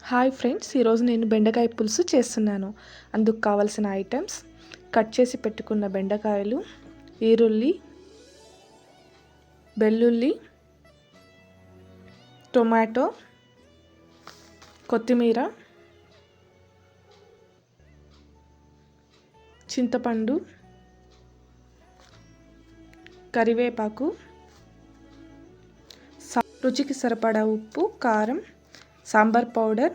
Hi friends, ఈరోజు నేను బెండకాయ పులుసు చేస్తున్నాను. అందుకు కావలసిన ఐటమ్స్: కట్ చేసి పెట్టుకున్న బెండకాయలు, ఈరుల్లి, వెల్లుల్లి, టొమాటో, కొత్తిమీర, చింతపండు, కరివేపాకు, రుచికి సరిపడా ఉప్పు, కారం, సాంబార్ పౌడర్,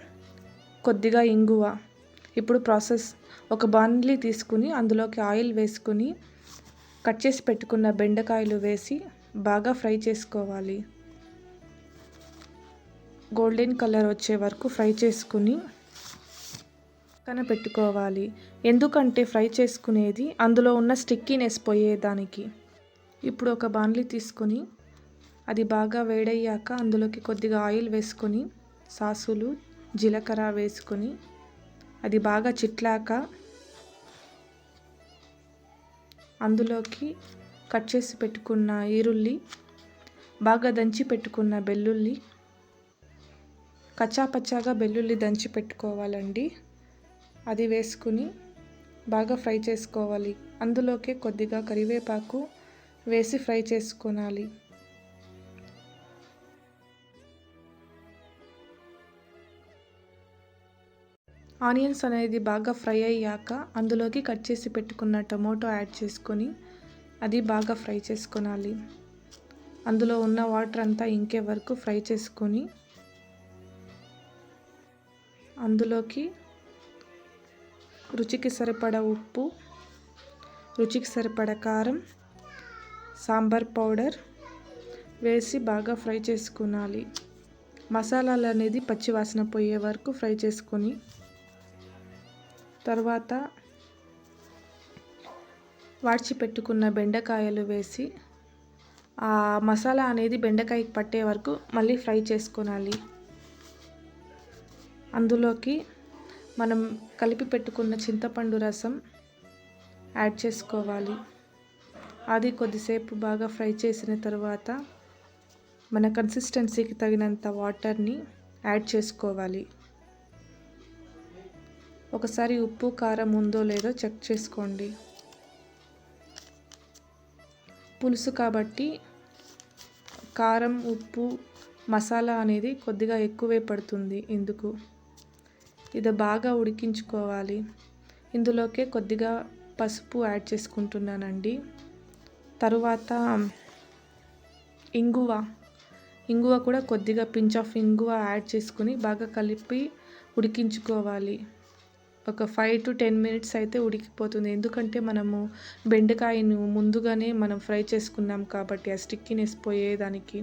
కొద్దిగా ఇంగువ. ఇప్పుడు ప్రాసెస్: ఒక బాండ్లీ తీసుకుని అందులోకి ఆయిల్ వేసుకుని కట్ చేసి పెట్టుకున్న బెండకాయలు వేసి బాగా ఫ్రై చేసుకోవాలి. గోల్డెన్ కలర్ వచ్చే వరకు ఫ్రై చేసుకుని పక్కన పెట్టుకోవాలి. ఎందుకంటే ఫ్రై చేసుకునేది అందులో ఉన్న స్టిక్కీనెస్ పోయేదానికి. ఇప్పుడు ఒక బాండ్లీ తీసుకొని అది బాగా వేడయ్యాక అందులోకి కొద్దిగా ఆయిల్ వేసుకొని సాసులు, జీలకర్ర వేసుకొని అది బాగా చిట్లాక అందులోకి కట్ చేసి పెట్టుకున్న ఈరుల్లి, బాగా దంచి పెట్టుకున్న వెల్లుల్లి, కచ్చాపచ్చాగా వెల్లుల్లి దంచి పెట్టుకోవాలండి. అది వేసుకుని బాగా ఫ్రై చేసుకోవాలి. అందులోకి కొద్దిగా కరివేపాకు వేసి ఫ్రై చేసుకోవాలి. ఆనియన్స్ అనేది బాగా ఫ్రై అయ్యాక అందులోకి కట్ చేసి పెట్టుకున్న టొమాటో యాడ్ చేసుకొని అది బాగా ఫ్రై చేసుకోవాలి. అందులో ఉన్న వాటర్ అంతా ఇంకే వరకు ఫ్రై చేసుకొని అందులోకి రుచికి సరిపడా ఉప్పు, రుచికి సరిపడా కారం, సాంబార్ పౌడర్ వేసి బాగా ఫ్రై చేసుకోవాలి. మసాలాలు అనేది పచ్చివాసన పోయే వరకు ఫ్రై చేసుకొని తర్వాత వాడ్చి పెట్టుకున్న బెండకాయలు వేసి ఆ మసాలా అనేది బెండకాయకి పట్టే వరకు మళ్ళీ ఫ్రై చేసుకోవాలి. అందులోకి మనం కలిపి పెట్టుకున్న చింతపండు రసం యాడ్ చేసుకోవాలి. అది కొద్దిసేపు బాగా ఫ్రై చేసిన తర్వాత మన కన్సిస్టెన్సీకి తగినంత వాటర్ని యాడ్ చేసుకోవాలి. ఒకసారి ఉప్పు, కారం ఉందో లేదో చెక్ చేసుకోండి. పులుసు కాబట్టి కారం, ఉప్పు, మసాలా అనేది కొద్దిగా ఎక్కువే పడుతుంది. ఇది బాగా ఉడికించుకోవాలి. ఇందులోకే కొద్దిగా పసుపు యాడ్ చేసుకుంటున్నానండి. తరువాత ఇంగువ కూడా కొద్దిగా పించ్ ఆఫ్ ఇంగువ యాడ్ చేసుకుని బాగా కలిపి ఉడికించుకోవాలి. ఒక 5 to 10 minutes అయితే ఉడికిపోతుంది. ఎందుకంటే మనము బెండకాయను ముందుగానే మనం ఫ్రై చేసుకున్నాం కాబట్టి ఆ స్టిక్కీనెస్ పోయేదానికి.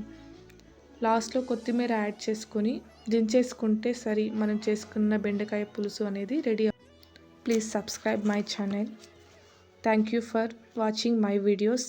లాస్ట్లో కొత్తిమీర యాడ్ చేసుకొని దించేసుకుంటే సరి, మనం చేసుకున్న బెండకాయ పులుసు అనేది ready. Please subscribe my channel. Thank you for watching my videos.